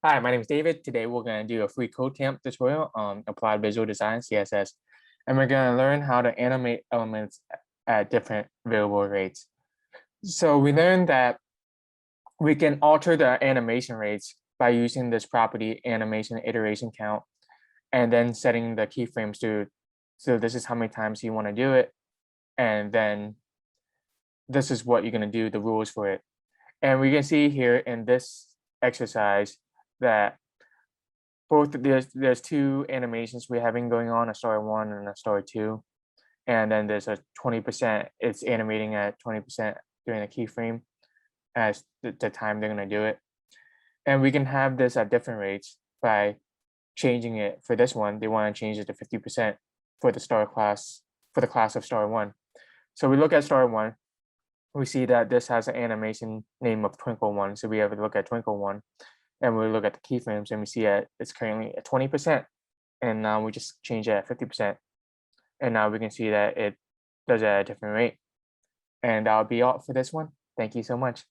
Hi, my name is David. Today we're going to do a free code camp tutorial on applied visual design, CSS, and we're going to learn how to animate elements at different variable rates. So we learned that we can alter the animation rates by using this property animation iteration count and then setting the keyframes to, so this is how many times you want to do it. And then this is what you're going to do, the rules for it. And we can see here in this exercise that there's two animations we're having going on, a story 1 and a story 2, and then there's a 20%, it's animating at 20% during the keyframe as the time they're going to do it. And we can have this at different rates by changing it. For this one, they want to change it to 50% for the star class, for the class of story 1. So we look at story 1, we see that this has an animation name of Twinkle 1, so we have to look at Twinkle 1. And we look at the keyframes and we see that it's currently at 20%. And now we just change it at 50%. And now we can see that it does it at a different rate. And that'll be all for this one. Thank you so much.